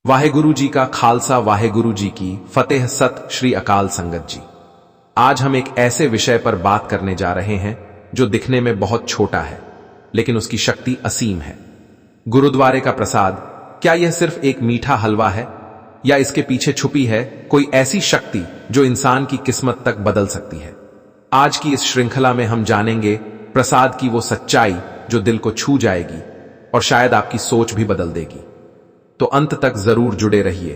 वाहेगुरु जी का खालसा, वाहेगुरु जी की फतेह। सत श्री अकाल संगत जी, आज हम एक ऐसे विषय पर बात करने जा रहे हैं जो दिखने में बहुत छोटा है लेकिन उसकी शक्ति असीम है। गुरुद्वारे का प्रसाद, क्या यह सिर्फ एक मीठा हलवा है या इसके पीछे छुपी है कोई ऐसी शक्ति जो इंसान की किस्मत तक बदल सकती है? आज की इस श्रृंखला में हम जानेंगे प्रसाद की वो सच्चाई जो दिल को छू जाएगी और शायद आपकी सोच भी बदल देगी। तो अंत तक जरूर जुड़े रहिए,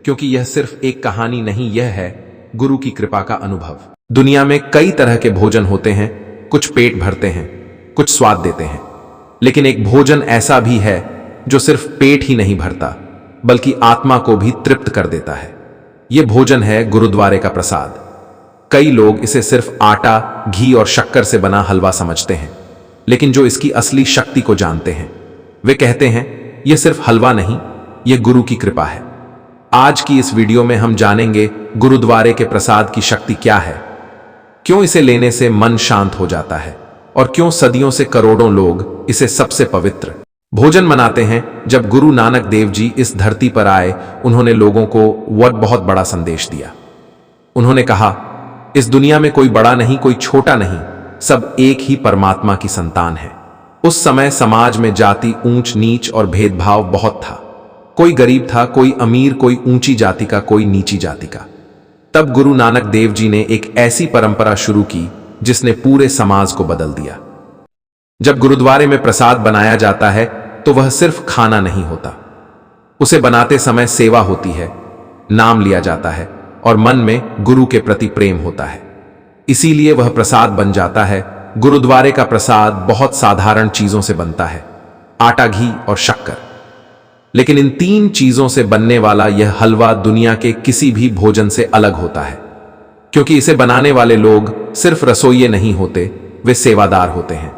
क्योंकि यह सिर्फ एक कहानी नहीं, यह है गुरु की कृपा का अनुभव। दुनिया में कई तरह के भोजन होते हैं, कुछ पेट भरते हैं, कुछ स्वाद देते हैं, लेकिन एक भोजन ऐसा भी है जो सिर्फ पेट ही नहीं भरता बल्कि आत्मा को भी तृप्त कर देता है। यह भोजन है गुरुद्वारे का प्रसाद। कई लोग इसे सिर्फ आटा, घी और शक्कर से बना हलवा समझते हैं, लेकिन जो इसकी असली शक्ति को जानते हैं वे कहते हैं यह सिर्फ हलवा नहीं, यह गुरु की कृपा है। आज की इस वीडियो में हम जानेंगे गुरुद्वारे के प्रसाद की शक्ति क्या है, क्यों इसे लेने से मन शांत हो जाता है और क्यों सदियों से करोड़ों लोग इसे सबसे पवित्र भोजन मनाते हैं। जब गुरु नानक देव जी इस धरती पर आए, उन्होंने लोगों को बहुत बड़ा संदेश दिया। उन्होंने कहा, इस दुनिया में कोई बड़ा नहीं, कोई छोटा नहीं, सब एक ही परमात्मा की संतान है। उस समय समाज में जाति, ऊंच नीच और भेदभाव बहुत था। कोई गरीब था, कोई अमीर, कोई ऊंची जाति का, कोई नीची जाति का। तब गुरु नानक देव जी ने एक ऐसी परंपरा शुरू की जिसने पूरे समाज को बदल दिया। जब गुरुद्वारे में प्रसाद बनाया जाता है तो वह सिर्फ खाना नहीं होता, उसे बनाते समय सेवा होती है, नाम लिया जाता है और मन में गुरु के प्रति प्रेम होता है। इसीलिए वह प्रसाद बन जाता है। गुरुद्वारे का प्रसाद बहुत साधारण चीजों से बनता है, आटा, घी और शक्कर। लेकिन इन तीन चीजों से बनने वाला यह हलवा दुनिया के किसी भी भोजन से अलग होता है, क्योंकि इसे बनाने वाले लोग सिर्फ रसोइये नहीं होते, वे सेवादार होते हैं।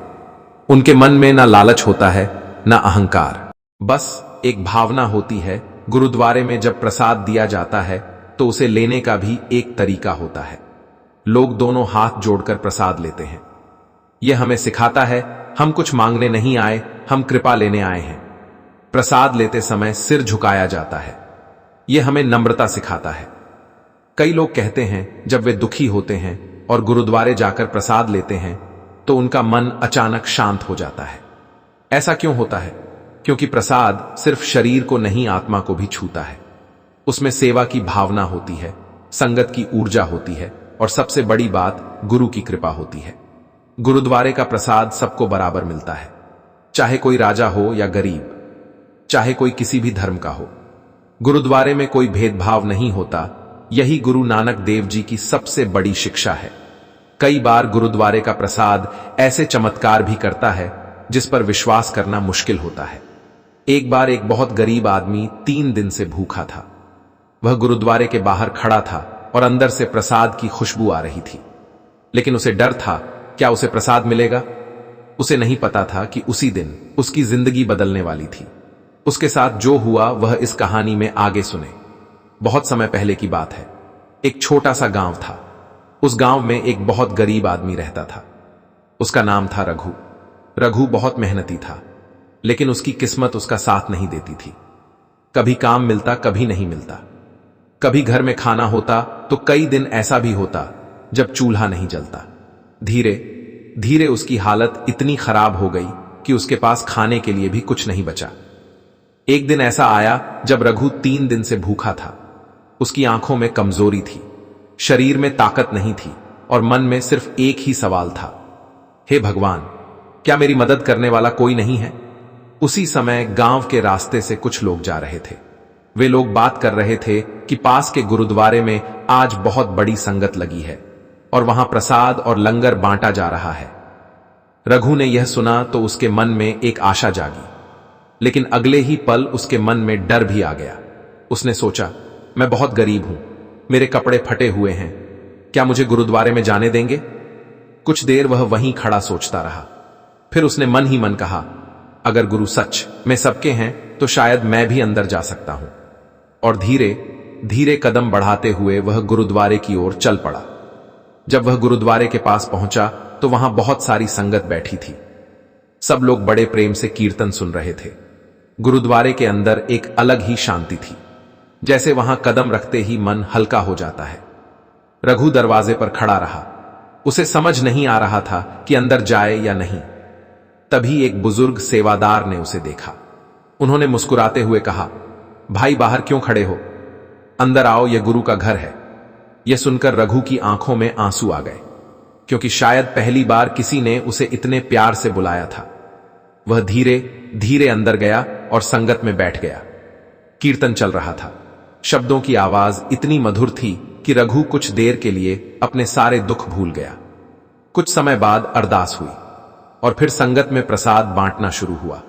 उनके मन में ना लालच होता है, ना अहंकार, बस एक भावना होती है। गुरुद्वारे में जब प्रसाद दिया जाता है तो उसे लेने का भी एक तरीका होता है। लोग दोनों हाथ जोड़कर प्रसाद लेते हैं। यह हमें सिखाता है हम कुछ मांगने नहीं आए, हम कृपा लेने आए हैं। प्रसाद लेते समय सिर झुकाया जाता है, यह हमें नम्रता सिखाता है। कई लोग कहते हैं जब वे दुखी होते हैं और गुरुद्वारे जाकर प्रसाद लेते हैं तो उनका मन अचानक शांत हो जाता है। ऐसा क्यों होता है? क्योंकि प्रसाद सिर्फ शरीर को नहीं, आत्मा को भी छूता है। उसमें सेवा की भावना होती है, संगत की ऊर्जा होती है और सबसे बड़ी बात गुरु की कृपा होती है। गुरुद्वारे का प्रसाद सबको बराबर मिलता है, चाहे कोई राजा हो या गरीब, चाहे कोई किसी भी धर्म का हो। गुरुद्वारे में कोई भेदभाव नहीं होता। यही गुरु नानक देव जी की सबसे बड़ी शिक्षा है। कई बार गुरुद्वारे का प्रसाद ऐसे चमत्कार भी करता है जिस पर विश्वास करना मुश्किल होता है। एक बार एक बहुत गरीब आदमी 3 दिन से भूखा था। वह गुरुद्वारे के बाहर खड़ा था और अंदर से प्रसाद की खुशबू आ रही थी, लेकिन उसे डर था, क्या उसे प्रसाद मिलेगा? उसे नहीं पता था कि उसी दिन उसकी जिंदगी बदलने वाली थी। उसके साथ जो हुआ वह इस कहानी में आगे सुने। बहुत समय पहले की बात है। एक छोटा सा गांव था। उस गांव में एक बहुत गरीब आदमी रहता था। उसका नाम था रघु। रघु बहुत मेहनती था, लेकिन उसकी किस्मत उसका साथ नहीं देती थी। कभी काम मिलता, कभी नहीं मिलता। कभी घर में खाना होता तो कई दिन ऐसा भी होता जब चूल्हा नहीं जलता। धीरे धीरे उसकी हालत इतनी खराब हो गई कि उसके पास खाने के लिए भी कुछ नहीं बचा। एक दिन ऐसा आया जब रघु 3 दिन से भूखा था। उसकी आंखों में कमजोरी थी, शरीर में ताकत नहीं थी और मन में सिर्फ एक ही सवाल था, हे भगवान, क्या मेरी मदद करने वाला कोई नहीं है? उसी समय गांव के रास्ते से कुछ लोग जा रहे थे। वे लोग बात कर रहे थे कि पास के गुरुद्वारे में आज बहुत बड़ी संगत लगी है और वहां प्रसाद और लंगर बांटा जा रहा है। रघु ने यह सुना तो उसके मन में एक आशा जागी, लेकिन अगले ही पल उसके मन में डर भी आ गया। उसने सोचा, मैं बहुत गरीब हूं, मेरे कपड़े फटे हुए हैं, क्या मुझे गुरुद्वारे में जाने देंगे? कुछ देर वह वहीं खड़ा सोचता रहा। फिर उसने मन ही मन कहा, अगर गुरु सच में सबके हैं तो शायद मैं भी अंदर जा सकता हूं। और धीरे धीरे कदम बढ़ाते हुए वह गुरुद्वारे की ओर चल पड़ा। जब वह गुरुद्वारे के पास पहुंचा तो वहां बहुत सारी संगत बैठी थी। सब लोग बड़े प्रेम से कीर्तन सुन रहे थे। गुरुद्वारे के अंदर एक अलग ही शांति थी। जैसे वहां कदम रखते ही मन हल्का हो जाता है। रघु दरवाजे पर खड़ा रहा। उसे समझ नहीं आ रहा था कि अंदर जाए या नहीं। तभी एक बुजुर्ग सेवादार ने उसे देखा। उन्होंने मुस्कुराते हुए कहा, भाई बाहर क्यों खड़े हो? अंदर आओ, यह गुरु का घर है। यह सुनकर रघु की आंखों में आंसू आ गए, क्योंकि शायद पहली बार किसी ने उसे इतने प्यार से बुलाया था। वह धीरे धीरे अंदर गया और संगत में बैठ गया। कीर्तन चल रहा था। शब्दों की आवाज इतनी मधुर थी कि रघु कुछ देर के लिए अपने सारे दुख भूल गया। कुछ समय बाद अरदास हुई और फिर संगत में प्रसाद बांटना शुरू हुआ।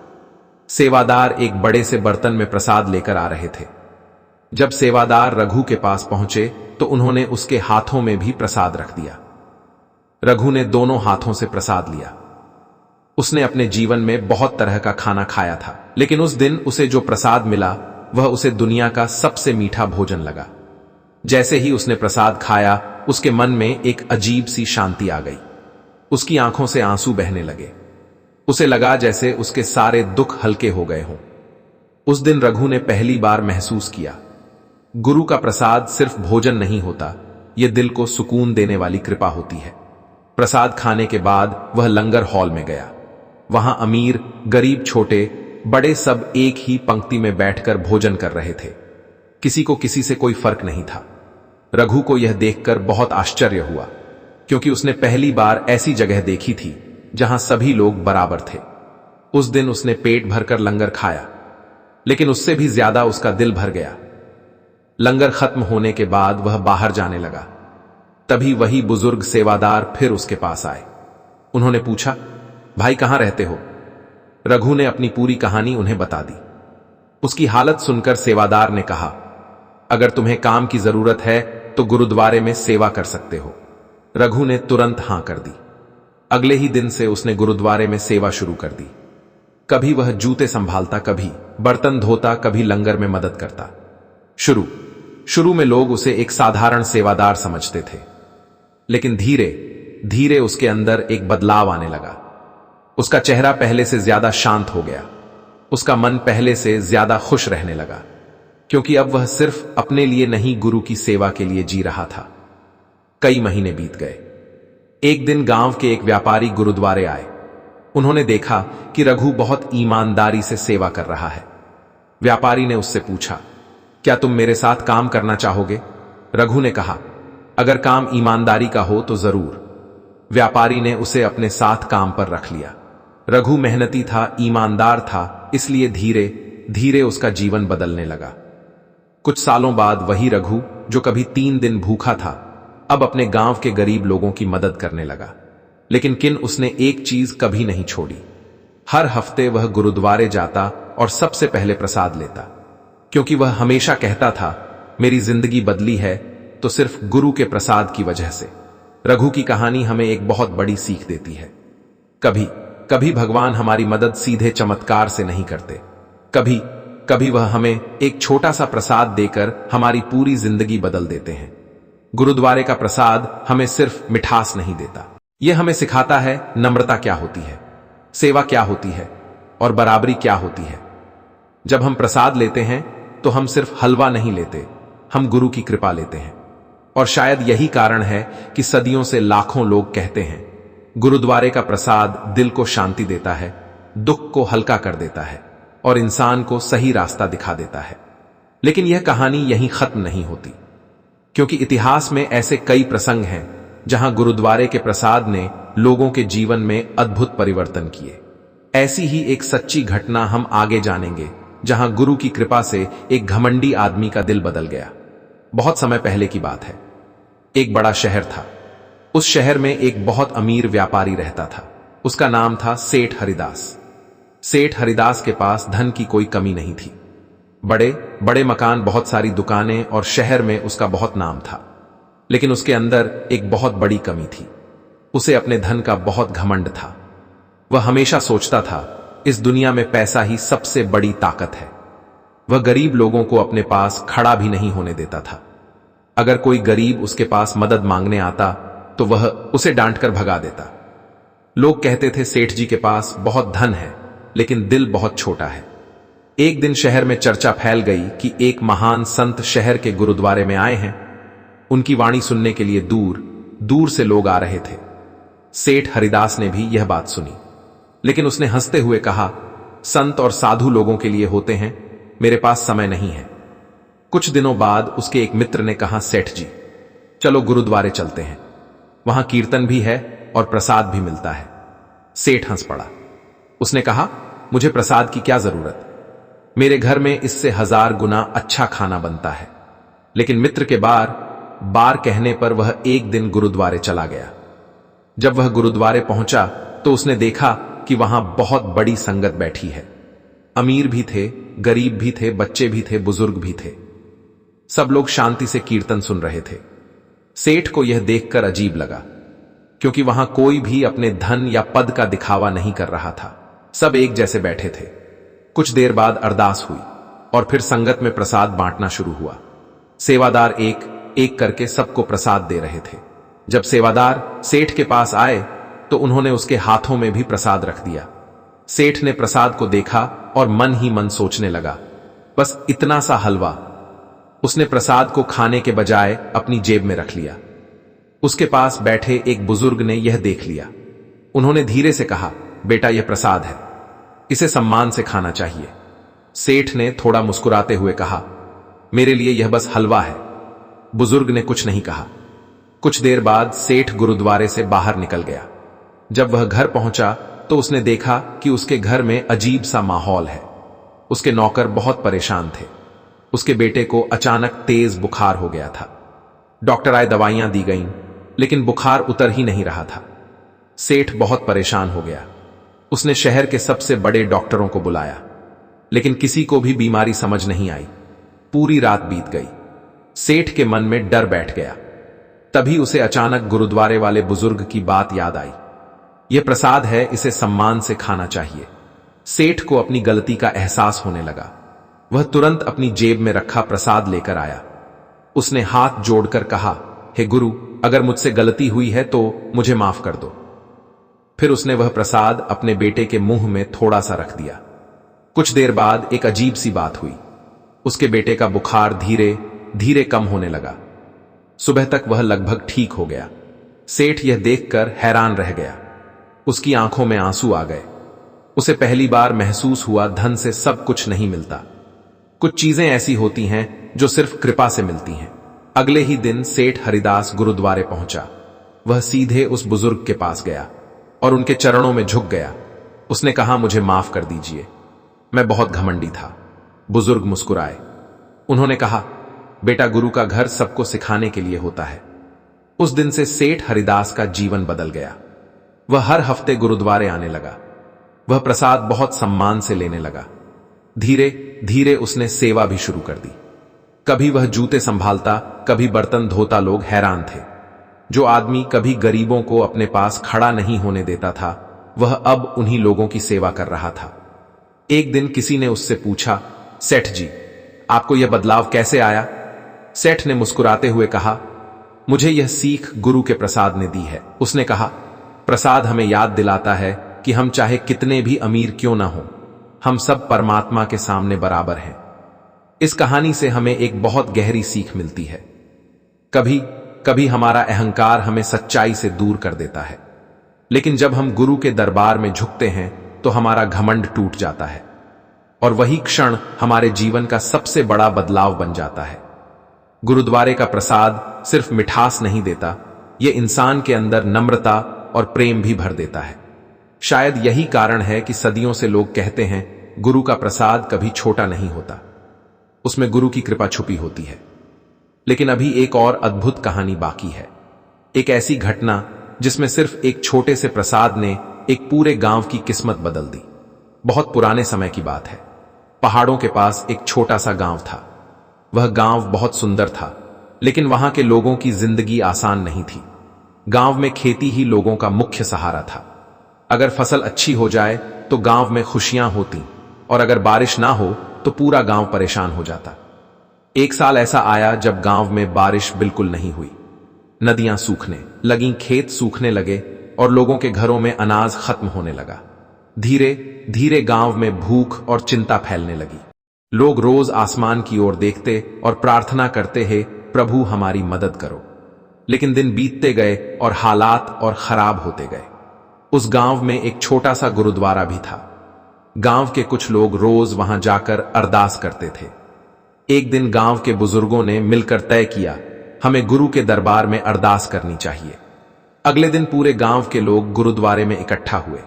सेवादार एक बड़े से बर्तन में प्रसाद लेकर आ रहे थे। जब सेवादार रघु के पास पहुंचे तो उन्होंने उसके हाथों में भी प्रसाद रख दिया। रघु ने दोनों हाथों से प्रसाद लिया। उसने अपने जीवन में बहुत तरह का खाना खाया था, लेकिन उस दिन उसे जो प्रसाद मिला वह उसे दुनिया का सबसे मीठा भोजन लगा। जैसे ही उसने प्रसाद खाया, उसके मन में एक अजीब सी शांति आ गई। उसकी आंखों से आंसू बहने लगे। उसे लगा जैसे उसके सारे दुख हल्के हो गए हों। उस दिन रघु ने पहली बार महसूस किया, गुरु का प्रसाद सिर्फ भोजन नहीं होता, यह दिल को सुकून देने वाली कृपा होती है। प्रसाद खाने के बाद वह लंगर हॉल में गया। वहां अमीर, गरीब, छोटे बड़े सब एक ही पंक्ति में बैठकर भोजन कर रहे थे। किसी को किसी से कोई फर्क नहीं था। रघु को यह देखकर बहुत आश्चर्य हुआ, क्योंकि उसने पहली बार ऐसी जगह देखी थी जहां सभी लोग बराबर थे। उस दिन उसने पेट भरकर लंगर खाया, लेकिन उससे भी ज्यादा उसका दिल भर गया। लंगर खत्म होने के बाद वह बाहर जाने लगा। तभी वही बुजुर्ग सेवादार फिर उसके पास आए। उन्होंने पूछा, भाई कहां रहते हो? रघु ने अपनी पूरी कहानी उन्हें बता दी। उसकी हालत सुनकर सेवादार ने कहा, अगर तुम्हें काम की जरूरत है तो गुरुद्वारे में सेवा कर सकते हो। रघु ने तुरंत हां कर दी। अगले ही दिन से उसने गुरुद्वारे में सेवा शुरू कर दी। कभी वह जूते संभालता, कभी बर्तन धोता, कभी लंगर में मदद करता। शुरू में लोग उसे एक साधारण सेवादार समझते थे, लेकिन धीरे धीरे उसके अंदर एक बदलाव आने लगा। उसका चेहरा पहले से ज्यादा शांत हो गया। उसका मन पहले से ज्यादा खुश रहने लगा, क्योंकि अब वह सिर्फ अपने लिए नहीं, गुरु की सेवा के लिए जी रहा था। कई महीने बीत गए। एक दिन गांव के एक व्यापारी गुरुद्वारे आए। उन्होंने देखा कि रघु बहुत ईमानदारी से सेवा कर रहा है। व्यापारी ने उससे पूछा, क्या तुम मेरे साथ काम करना चाहोगे? रघु ने कहा, अगर काम ईमानदारी का हो तो जरूर। व्यापारी ने उसे अपने साथ काम पर रख लिया। रघु मेहनती था, ईमानदार था, इसलिए धीरे धीरे उसका जीवन बदलने लगा। कुछ सालों बाद वही रघु, जो कभी 3 दिन भूखा था, अब अपने गांव के गरीब लोगों की मदद करने लगा। लेकिन उसने एक चीज कभी नहीं छोड़ी। हर हफ्ते वह गुरुद्वारे जाता और सबसे पहले प्रसाद लेता, क्योंकि वह हमेशा कहता था, मेरी जिंदगी बदली है तो सिर्फ गुरु के प्रसाद की वजह से। रघु की कहानी हमें एक बहुत बड़ी सीख देती है। कभी कभी भगवान हमारी मदद सीधे चमत्कार से नहीं करते। कभी कभी वह हमें एक छोटा सा प्रसाद देकर हमारी पूरी जिंदगी बदल देते हैं। गुरुद्वारे का प्रसाद हमें सिर्फ मिठास नहीं देता, यह हमें सिखाता है नम्रता क्या होती है, सेवा क्या होती है और बराबरी क्या होती है। जब हम प्रसाद लेते हैं तो हम सिर्फ हलवा नहीं लेते, हम गुरु की कृपा लेते हैं। और शायद यही कारण है कि सदियों से लाखों लोग कहते हैं, गुरुद्वारे का प्रसाद दिल को शांति देता है, दुख को हल्का कर देता है और इंसान को सही रास्ता दिखा देता है। लेकिन यह कहानी यहीं खत्म नहीं होती, क्योंकि इतिहास में ऐसे कई प्रसंग हैं जहां गुरुद्वारे के प्रसाद ने लोगों के जीवन में अद्भुत परिवर्तन किए। ऐसी ही एक सच्ची घटना हम आगे जानेंगे, जहां गुरु की कृपा से एक घमंडी आदमी का दिल बदल गया। बहुत समय पहले की बात है। एक बड़ा शहर था। उस शहर में एक बहुत अमीर व्यापारी रहता था। उसका नाम था सेठ हरिदास। सेठ हरिदास के पास धन की कोई कमी नहीं थी। बड़े बड़े मकान, बहुत सारी दुकानें और शहर में उसका बहुत नाम था। लेकिन उसके अंदर एक बहुत बड़ी कमी थी। उसे अपने धन का बहुत घमंड था। वह हमेशा सोचता था, इस दुनिया में पैसा ही सबसे बड़ी ताकत है। वह गरीब लोगों को अपने पास खड़ा भी नहीं होने देता था। अगर कोई गरीब उसके पास मदद मांगने आता तो वह उसे डांटकर भगा देता। लोग कहते थे, सेठ जी के पास बहुत धन है लेकिन दिल बहुत छोटा है। एक दिन शहर में चर्चा फैल गई कि एक महान संत शहर के गुरुद्वारे में आए हैं। उनकी वाणी सुनने के लिए दूर दूर से लोग आ रहे थे। सेठ हरिदास ने भी यह बात सुनी, लेकिन उसने हंसते हुए कहा, संत और साधु लोगों के लिए होते हैं, मेरे पास समय नहीं है। कुछ दिनों बाद उसके एक मित्र ने कहा, सेठ जी चलो गुरुद्वारे चलते हैं, वहां कीर्तन भी है और प्रसाद भी मिलता है। सेठ हंस पड़ा। उसने कहा, मुझे प्रसाद की क्या जरूरत, मेरे घर में इससे 1000 गुना अच्छा खाना बनता है। लेकिन मित्र के बार बार कहने पर वह एक दिन गुरुद्वारे चला गया। जब वह गुरुद्वारे पहुंचा तो उसने देखा कि वहां बहुत बड़ी संगत बैठी है। अमीर भी थे, गरीब भी थे, बच्चे भी थे, बुजुर्ग भी थे। सब लोग शांति से कीर्तन सुन रहे थे। सेठ को यह देखकर अजीब लगा, क्योंकि वहां कोई भी अपने धन या पद का दिखावा नहीं कर रहा था। सब एक जैसे बैठे थे। कुछ देर बाद अरदास हुई और फिर संगत में प्रसाद बांटना शुरू हुआ। सेवादार एक एक करके सबको प्रसाद दे रहे थे। जब सेवादार सेठ के पास आए तो उन्होंने उसके हाथों में भी प्रसाद रख दिया। सेठ ने प्रसाद को देखा और मन ही मन सोचने लगा, बस इतना सा हलवा। उसने प्रसाद को खाने के बजाय अपनी जेब में रख लिया। उसके पास बैठे एक बुजुर्ग ने यह देख लिया। उन्होंने धीरे से कहा, बेटा यह प्रसाद है, इसे सम्मान से खाना चाहिए। सेठ ने थोड़ा मुस्कुराते हुए कहा, मेरे लिए यह बस हलवा है। बुजुर्ग ने कुछ नहीं कहा। कुछ देर बाद सेठ गुरुद्वारे से बाहर निकल गया। जब वह घर पहुंचा तो उसने देखा कि उसके घर में अजीब सा माहौल है। उसके नौकर बहुत परेशान थे। उसके बेटे को अचानक तेज बुखार हो गया था। डॉक्टर आए, दवाइयां दी गईं, लेकिन बुखार उतर ही नहीं रहा था। सेठ बहुत परेशान हो गया। उसने शहर के सबसे बड़े डॉक्टरों को बुलाया, लेकिन किसी को भी बीमारी समझ नहीं आई। पूरी रात बीत गई। सेठ के मन में डर बैठ गया। तभी उसे अचानक गुरुद्वारे वाले बुजुर्ग की बात याद आई। यह प्रसाद है, इसे सम्मान से खाना चाहिए। सेठ को अपनी गलती का एहसास होने लगा। वह तुरंत अपनी जेब में रखा प्रसाद लेकर आया। उसने हाथ जोड़कर कहा, हे गुरु, अगर मुझसे गलती हुई है तो मुझे माफ कर दो। फिर उसने वह प्रसाद अपने बेटे के मुंह में थोड़ा सा रख दिया। कुछ देर बाद एक अजीब सी बात हुई। उसके बेटे का बुखार धीरे धीरे कम होने लगा। सुबह तक वह लगभग ठीक हो गया। सेठ यह देखकर हैरान रह गया। उसकी आंखों में आंसू आ गए। उसे पहली बार महसूस हुआ, धन से सब कुछ नहीं मिलता। कुछ चीजें ऐसी होती हैं जो सिर्फ कृपा से मिलती हैं। अगले ही दिन सेठ हरिदास गुरुद्वारे पहुंचा। वह सीधे उस बुजुर्ग के पास गया और उनके चरणों में झुक गया। उसने कहा, मुझे माफ कर दीजिए, मैं बहुत घमंडी था। बुजुर्ग मुस्कुराए। उन्होंने कहा, बेटा, गुरु का घर सबको सिखाने के लिए होता है। उस दिन से सेठ हरिदास का जीवन बदल गया। वह हर हफ्ते गुरुद्वारे आने लगा। वह प्रसाद बहुत सम्मान से लेने लगा। धीरे धीरे उसने सेवा भी शुरू कर दी। कभी वह जूते संभालता, कभी बर्तन धोता। लोग हैरान थे। जो आदमी कभी गरीबों को अपने पास खड़ा नहीं होने देता था, वह अब उन्हीं लोगों की सेवा कर रहा था। एक दिन किसी ने उससे पूछा, सेठ जी, आपको यह बदलाव कैसे आया? सेठ ने मुस्कुराते हुए कहा, मुझे यह सीख गुरु के प्रसाद ने दी है। उसने कहा, प्रसाद हमें याद दिलाता है कि हम चाहे कितने भी अमीर क्यों ना हो, हम सब परमात्मा के सामने बराबर हैं। इस कहानी से हमें एक बहुत गहरी सीख मिलती है। कभी कभी हमारा अहंकार हमें सच्चाई से दूर कर देता है, लेकिन जब हम गुरु के दरबार में झुकते हैं तो हमारा घमंड टूट जाता है और वही क्षण हमारे जीवन का सबसे बड़ा बदलाव बन जाता है। गुरुद्वारे का प्रसाद सिर्फ मिठास नहीं देता, यह इंसान के अंदर नम्रता और प्रेम भी भर देता है। शायद यही कारण है कि सदियों से लोग कहते हैं, गुरु का प्रसाद कभी छोटा नहीं होता, उसमें गुरु की कृपा छुपी होती है। लेकिन अभी एक और अद्भुत कहानी बाकी है। एक ऐसी घटना जिसमें सिर्फ एक छोटे से प्रसाद ने एक पूरे गांव की किस्मत बदल दी। बहुत पुराने समय की बात है। पहाड़ों के पास एक छोटा सा गांव था। वह गांव बहुत सुंदर था, लेकिन वहां के लोगों की जिंदगी आसान नहीं थी। गांव में खेती ही लोगों का मुख्य सहारा था। अगर फसल अच्छी हो जाए तो गांव में खुशियां होती, और अगर बारिश ना हो तो पूरा गांव परेशान हो जाता। एक साल ऐसा आया जब गांव में बारिश बिल्कुल नहीं हुई। नदियां सूखने लगीं, खेत सूखने लगे और लोगों के घरों में अनाज खत्म होने लगा। धीरे धीरे गांव में भूख और चिंता फैलने लगी। लोग रोज आसमान की ओर देखते और प्रार्थना करते, हे प्रभु हमारी मदद करो। लेकिन दिन बीतते गए और हालात और खराब होते गए। उस गांव में एक छोटा सा गुरुद्वारा भी था। गांव के कुछ लोग रोज वहां जाकर अरदास करते थे। एक दिन गांव के बुजुर्गों ने मिलकर तय किया, हमें गुरु के दरबार में अरदास करनी चाहिए। अगले दिन पूरे गांव के लोग गुरुद्वारे में इकट्ठा हुए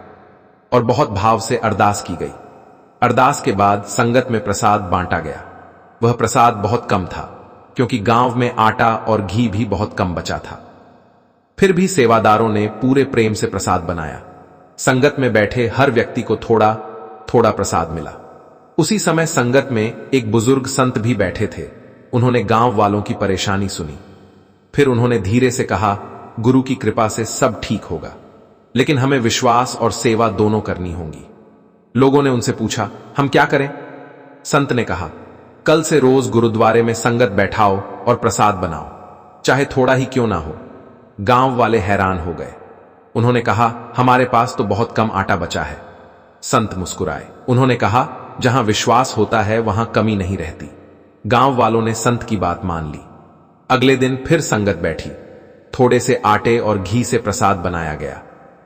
और बहुत भाव से अरदास की गई। अरदास के बाद संगत में प्रसाद बांटा गया। वह प्रसाद बहुत कम था, क्योंकि गांव में आटा और घी भी बहुत कम बचा था। फिर भी सेवादारों ने पूरे प्रेम से प्रसाद बनाया। संगत में बैठे हर व्यक्ति को थोड़ा थोड़ा प्रसाद मिला। उसी समय संगत में एक बुजुर्ग संत भी बैठे थे। उन्होंने गांव वालों की परेशानी सुनी। फिर उन्होंने धीरे से कहा, गुरु की कृपा से सब ठीक होगा, लेकिन हमें विश्वास और सेवा दोनों करनी होंगी। लोगों ने उनसे पूछा, हम क्या करें? संत ने कहा, कल से रोज गुरुद्वारे में संगत बैठाओ और प्रसाद बनाओ, चाहे थोड़ा ही क्यों ना हो। गांव वाले हैरान हो गए। उन्होंने कहा, हमारे पास तो बहुत कम आटा बचा है। संत मुस्कुराए। उन्होंने कहा, जहां विश्वास होता है वहां कमी नहीं रहती। गांव वालों ने संत की बात मान ली। अगले दिन फिर संगत बैठी। थोड़े से आटे और घी से प्रसाद बनाया गया।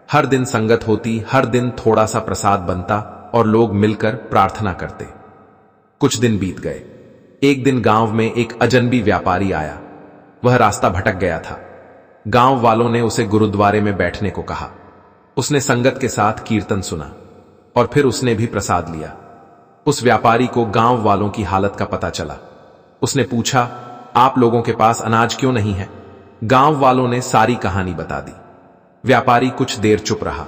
हर दिन संगत होती, हर दिन थोड़ा सा प्रसाद बनता और लोग मिलकर प्रार्थना करते। कुछ दिन बीत गए। एक दिन गांव में एक अजनबी व्यापारी आया। वह रास्ता भटक गया था। गांव वालों ने उसे गुरुद्वारे में बैठने को कहा। उसने संगत के साथ कीर्तन सुना और फिर उसने भी प्रसाद लिया। उस व्यापारी को गांव वालों की हालत का पता चला। उसने पूछा, आप लोगों के पास अनाज क्यों नहीं है? गांव वालों ने सारी कहानी बता दी। व्यापारी कुछ देर चुप रहा।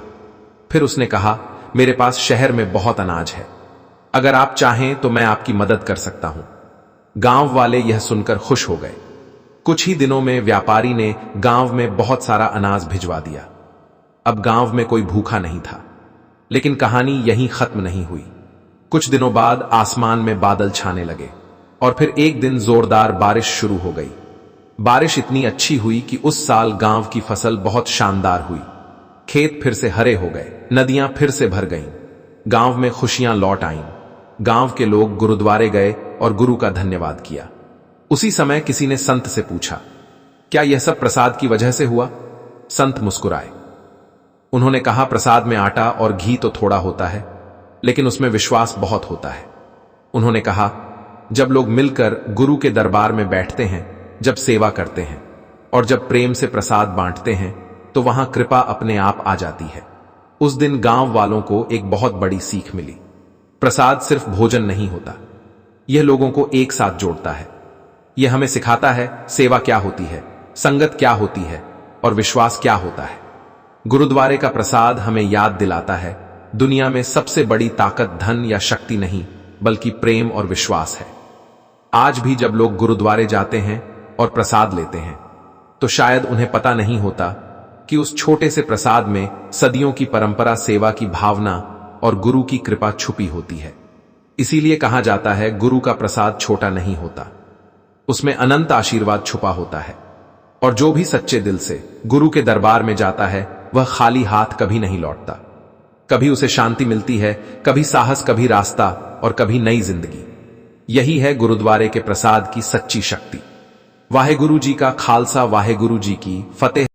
फिर उसने कहा, मेरे पास शहर में बहुत अनाज है, अगर आप चाहें तो मैं आपकी मदद कर सकता हूं। गांव वाले यह सुनकर खुश हो गए। कुछ ही दिनों में व्यापारी ने गांव में बहुत सारा अनाज भिजवा दिया। अब गांव में कोई भूखा नहीं था। लेकिन कहानी यहीं खत्म नहीं हुई। कुछ दिनों बाद आसमान में बादल छाने लगे और फिर एक दिन जोरदार बारिश शुरू हो गई। बारिश इतनी अच्छी हुई कि उस साल गांव की फसल बहुत शानदार हुई। खेत फिर से हरे हो गए, नदियां फिर से भर गईं, गांव में खुशियां लौट आईं। गांव के लोग गुरुद्वारे गए और गुरु का धन्यवाद किया। उसी समय किसी ने संत से पूछा, क्या यह सब प्रसाद की वजह से हुआ? संत मुस्कुराए। उन्होंने कहा, प्रसाद में आटा और घी तो थोड़ा होता है, लेकिन उसमें विश्वास बहुत होता है। उन्होंने कहा, जब लोग मिलकर गुरु के दरबार में बैठते हैं, जब सेवा करते हैं और जब प्रेम से प्रसाद बांटते हैं, तो वहां कृपा अपने आप आ जाती है। उस दिन गांव वालों को एक बहुत बड़ी सीख मिली। प्रसाद सिर्फ भोजन नहीं होता, यह लोगों को एक साथ जोड़ता है। यह हमें सिखाता है सेवा क्या होती है, संगत क्या होती है और विश्वास क्या होता है। गुरुद्वारे का प्रसाद हमें याद दिलाता है, दुनिया में सबसे बड़ी ताकत धन या शक्ति नहीं, बल्कि प्रेम और विश्वास है। आज भी जब लोग गुरुद्वारे जाते हैं और प्रसाद लेते हैं, तो शायद उन्हें पता नहीं होता कि उस छोटे से प्रसाद में सदियों की परंपरा, सेवा की भावना और गुरु की कृपा छुपी होती है। इसीलिए कहा जाता है, गुरु का प्रसाद छोटा नहीं होता, उसमें अनंत आशीर्वाद छुपा होता है। और जो भी सच्चे दिल से गुरु के दरबार में जाता है, वह खाली हाथ कभी नहीं लौटता। कभी उसे शांति मिलती है, कभी साहस, कभी रास्ता और कभी नई जिंदगी। यही है गुरुद्वारे के प्रसाद की सच्ची शक्ति। वाहेगुरु जी का खालसा, वाहेगुरु जी की फतेह।